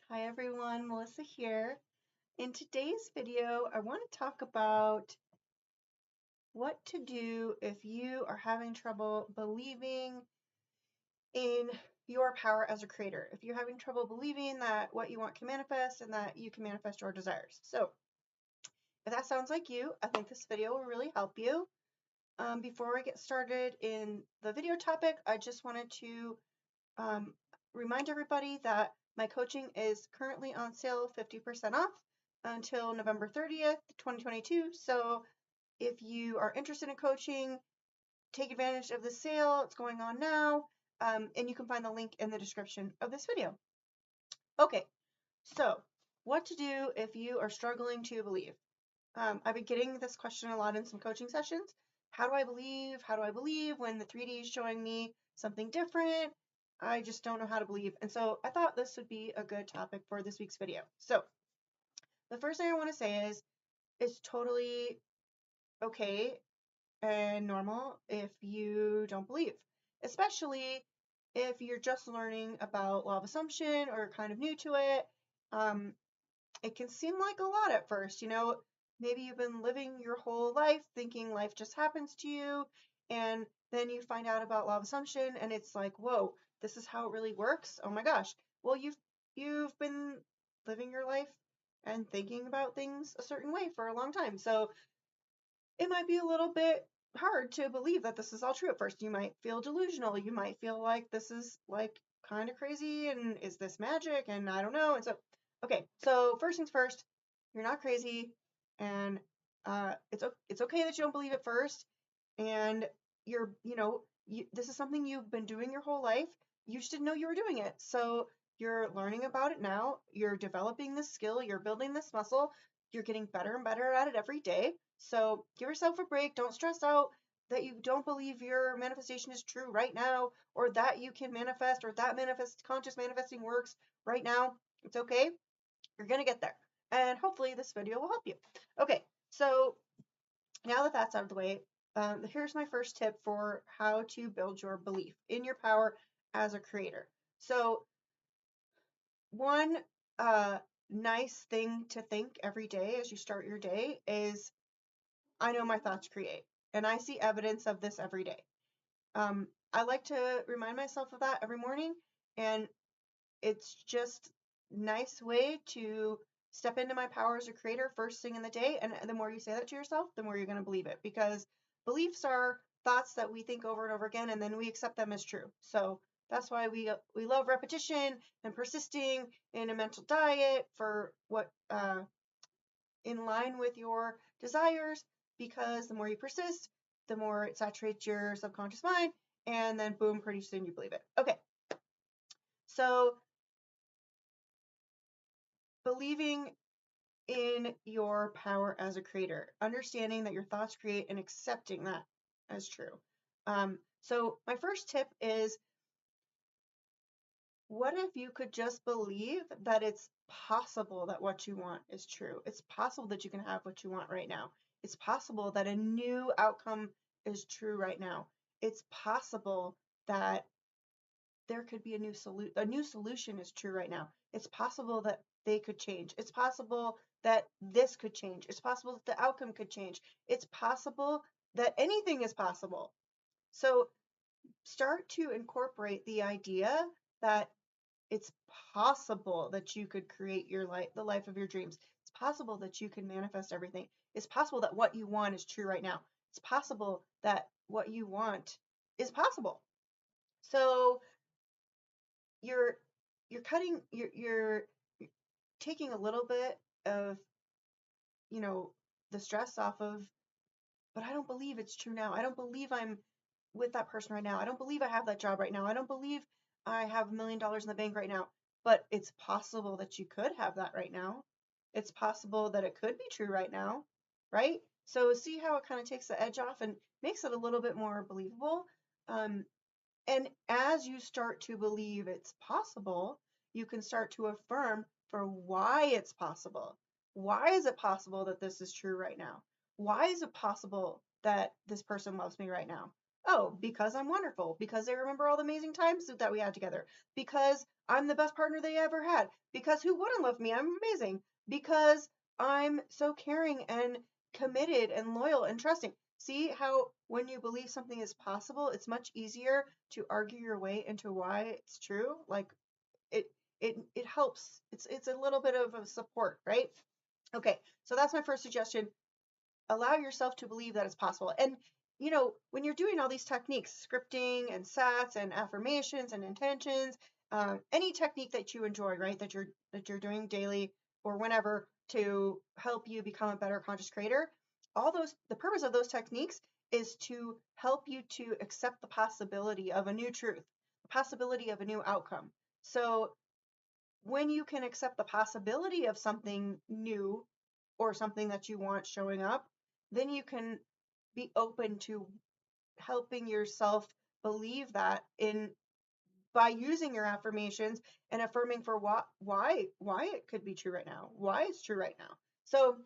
Hi everyone, Melissa here. In today's video, I want to talk about what to do if you are having trouble believing in your power as a creator. If you're having trouble believing that what you want can manifest and that you can manifest your desires. So, if that sounds like you, I think this video will really help you. Before we get started in the video topic, I just wanted to um, remind everybody that my coaching is currently on sale 50% off until November 30th, 2022. So if you are interested in coaching, take advantage of the sale. It's going on now. And you can find the link in the description of this video. Okay, so what to do if you are struggling to believe? I've been getting this question a lot in some coaching sessions. How do I believe? How do I believe when the 3D is showing me something different? I just don't know how to believe. And so I thought this would be a good topic for this week's video. So the first thing I want to say is it's totally okay and normal if you don't believe, especially if you're just learning about law of assumption or kind of new to it. It can seem like a lot at first, maybe you've been living your whole life thinking life just happens to you, and then you find out about law of assumption and it's like, whoa, this is how it really works. Oh my gosh. Well, you've been living your life and thinking about things a certain way for a long time. So it might be a little bit hard to believe that this is all true at first. You might feel delusional. You might feel like this is like kind of crazy and is this magic and I don't know. And so, okay, so first things first, you're not crazy, and it's okay that you don't believe at first, and this is something you've been doing your whole life. You just didn't know you were doing it. So you're learning about it now. You're developing this skill. You're building this muscle. You're getting better and better at it every day. So give yourself a break. Don't stress out that you don't believe your manifestation is true right now, or that you can manifest, or that conscious manifesting works right now. It's okay. You're going to get there. And hopefully this video will help you. Okay, so now that that's out of the way, here's my first tip for how to build your belief in your power as a creator. So one nice thing to think every day as you start your day is, I know my thoughts create, and I see evidence of this every day. I like to remind myself of that every morning, and it's just a nice way to step into my power as a creator first thing in the day. And the more you say that to yourself, the more you're going to believe it, because beliefs are thoughts that we think over and over again, and then we accept them as true. So that's why we love repetition and persisting in a mental diet for what in line with your desires, because the more you persist, the more it saturates your subconscious mind, and then boom, pretty soon you believe it. Okay, so believing in your power as a creator, understanding that your thoughts create and accepting that as true. So my first tip is, what if you could just believe that it's possible that what you want is true? It's possible that you can have what you want right now. It's possible that a new outcome is true right now. It's possible that there could be a new solution is true right now. It's possible that they could change. It's possible that this could change. It's possible that the outcome could change. It's possible that anything is possible. So start to incorporate the idea that it's possible that you could create your life, the life of your dreams. It's possible that you can manifest everything. It's possible that what you want is true right now. It's possible that what you want is possible. So you're you're taking a little bit of, the stress off of, but I don't believe it's true now. I don't believe I'm with that person right now. I don't believe I have that job right now. I don't believe I have $1 million in the bank right now. But it's possible that you could have that right now. It's possible that it could be true right now, right? So see how it kind of takes the edge off and makes it a little bit more believable. And as you start to believe it's possible, you can start to affirm for why it's possible. Why is it possible that this is true right now? Why is it possible that this person loves me right now? Oh, because I'm wonderful, because they remember all the amazing times that we had together, because I'm the best partner they ever had, because who wouldn't love me? I'm amazing, because I'm so caring and committed and loyal and trusting. See how when you believe something is possible, it's much easier to argue your way into why it's true. Like it it helps. It's a little bit of a support, right? Okay, so that's my first suggestion. Allow yourself to believe that it's possible. And when you're doing all these techniques, scripting and sats and affirmations and intentions, any technique that you enjoy, right, that you're doing daily or whenever to help you become a better conscious creator, the purpose of those techniques is to help you to accept the possibility of a new truth, the possibility of a new outcome. So when you can accept the possibility of something new or something that you want showing up, then you can be open to helping yourself believe that in by using your affirmations and affirming for why it could be true right now, why it's true right now. So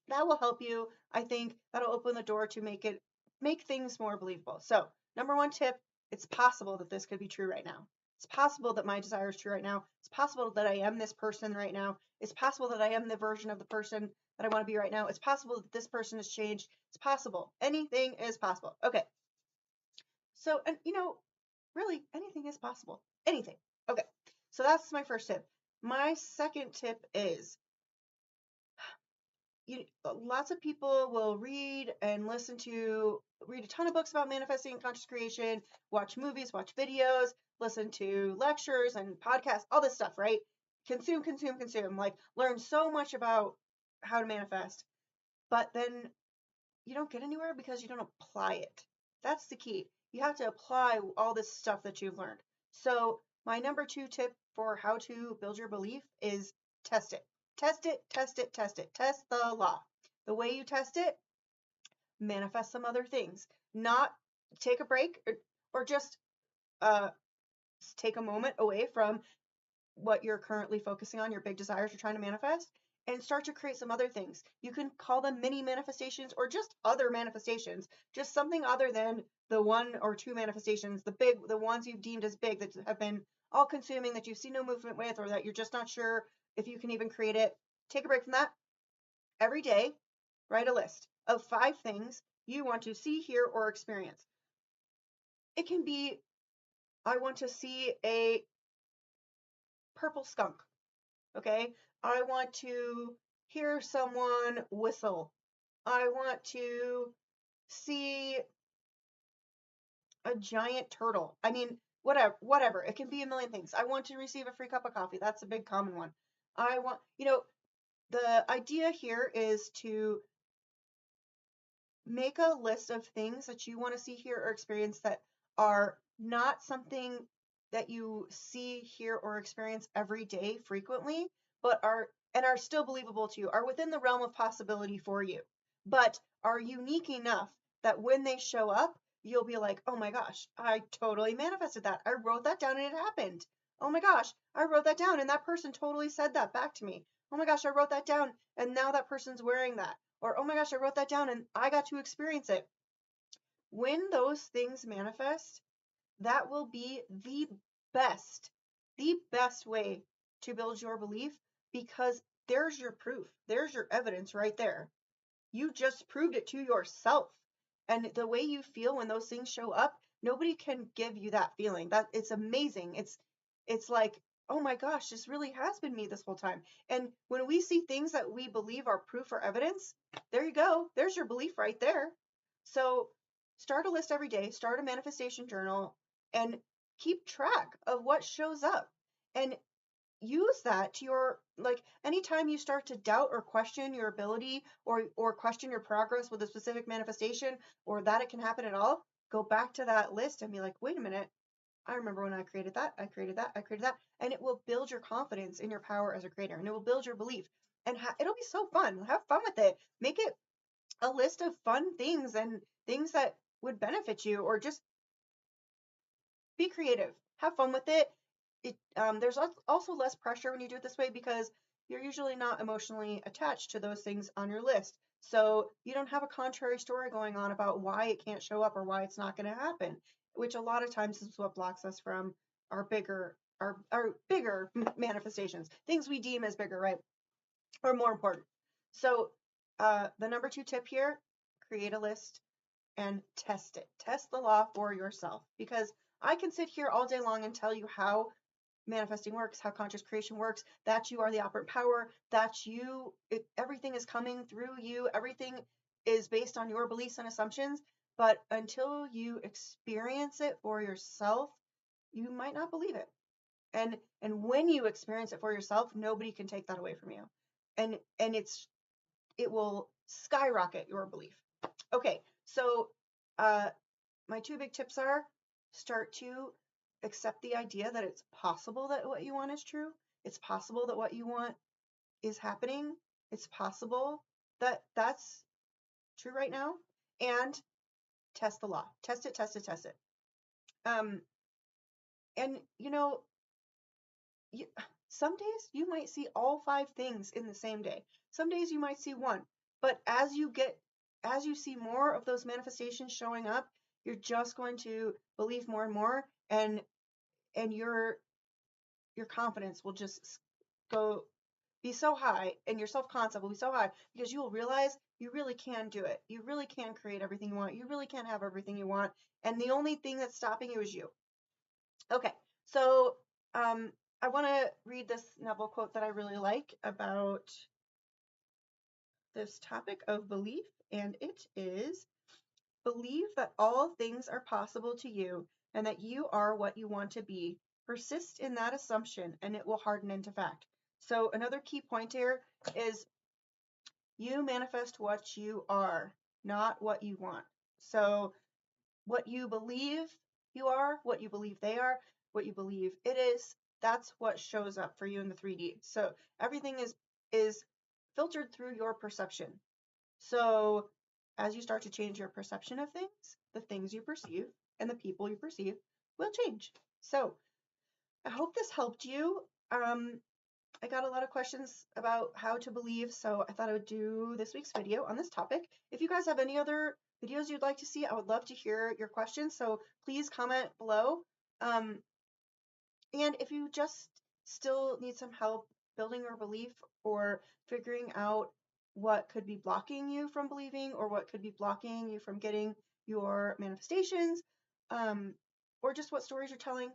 that will help you. I think that'll open the door to make things more believable. So, number one tip, it's possible that this could be true right now. It's possible that my desire is true right now. It's possible that I am this person right now. It's possible that I am the version of the person that I want to be right now. It's possible that this person has changed. It's possible. Anything is possible. Okay. So, and really anything is possible. Anything. Okay. So that's my first tip. My second tip is lots of people will read a ton of books about manifesting and conscious creation, watch movies, watch videos, listen to lectures and podcasts, all this stuff, right? Consume, consume, consume, like learn so much about how to manifest, but then you don't get anywhere because you don't apply it. That's the key. You have to apply all this stuff that you've learned. So my number 2 tip for how to build your belief is test it. Test it, test it, test it. Test the law. The way you test it, manifest some other things. Not take a break or just uh, take a moment away from what you're currently focusing on, your big desires you're trying to manifest, and start to create some other things. You can call them mini manifestations or just other manifestations, just something other than the 1 or 2 manifestations, the ones you've deemed as big that have been all consuming, that you see no movement with, or that you're just not sure if you can even create it. Take a break from that. Every day, write a list of 5 things you want to see, hear, or experience. It can be, I want to see a purple skunk. Okay, I want to hear someone whistle. I want to see a giant turtle. I mean, whatever. It can be a million things. I want to receive a free cup of coffee. That's a big common one. The idea here is to make a list of things that you want to see, hear, or experience that are not something that you see, hear, or experience every day frequently, but are still believable to you, are within the realm of possibility for you, but are unique enough that when they show up, you'll be like, oh my gosh, I totally manifested that. I wrote that down and it happened. Oh my gosh, I wrote that down and that person totally said that back to me. Oh my gosh, I wrote that down and now that person's wearing that. Or, oh my gosh, I wrote that down and I got to experience it. When those things manifest, that will be best, the best way to build your belief, because there's your proof. There's your evidence right there. You just proved it to yourself. And the way you feel when those things show up, nobody can give you that feeling. That it's amazing. It's like, oh my gosh, this really has been me this whole time. And when we see things that we believe are proof or evidence, there you go. There's your belief right there. So start a list every day, start a manifestation journal, and keep track of what shows up. And use that to your, like, anytime you start to doubt or question your ability or question your progress with a specific manifestation or that it can happen at all, go back to that list and be like, wait a minute, I remember when I created that, I created that, I created that. And it will build your confidence in your power as a creator, and it will build your belief, and it'll be so fun. Have fun with it. Make it a list of fun things and things that would benefit you, or just be creative, have fun with it. There's also less pressure when you do it this way, because you're usually not emotionally attached to those things on your list. So you don't have a contrary story going on about why it can't show up or why it's not going to happen, which a lot of times is what blocks us from our bigger manifestations, things we deem as bigger, right? Or more important. So the number 2 tip here, create a list and test it. Test the law for yourself, because I can sit here all day long and tell you how manifesting works, how conscious creation works, that you are the operant power, that everything is coming through you, everything is based on your beliefs and assumptions. But until you experience it for yourself, you might not believe it. And when you experience it for yourself, nobody can take that away from you. And it will skyrocket your belief. Okay, so my 2 big tips are: start to accept the idea that it's possible that what you want is true. It's possible that what you want is happening. It's possible that that's true right now. And test the law. Test it, test it, test it. And some days you might see all 5 things in the same day. Some days you might see 1. But as you see more of those manifestations showing up, you're just going to believe more and more, and your confidence will just be so high, and your self-concept will be so high, because you will realize you really can do it. You really can create everything you want. You really can have everything you want. And the only thing that's stopping you is you. Okay, so I want to read this Neville quote that I really like about this topic of belief, and it is: believe that all things are possible to you and that you are what you want to be. Persist in that assumption and it will harden into fact. So another key point here is you manifest what you are, not what you want. So what you believe you are, what you believe they are, what you believe it is, that's what shows up for you in the 3D. So everything is filtered through your perception. So as you start to change your perception of things, the things you perceive and the people you perceive will change. So I hope this helped you. I got a lot of questions about how to believe, so I thought I would do this week's video on this topic. If you guys have any other videos you'd like to see, I would love to hear your questions, so please comment below. And if you just still need some help building your belief or figuring out what could be blocking you from believing, or what could be blocking you from getting your manifestations, or just what stories you're telling,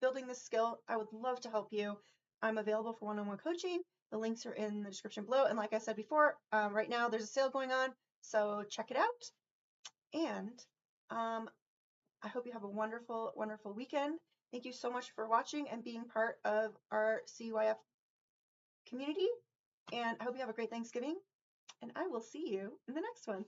building this skill, I would love to help you. I'm available for one-on-one coaching. The links are in the description below. And like I said before, right now there's a sale going on, so check it out. And I hope you have a wonderful, wonderful weekend. Thank you so much for watching and being part of our CYF community. And I hope you have a great Thanksgiving. And I will see you in the next one.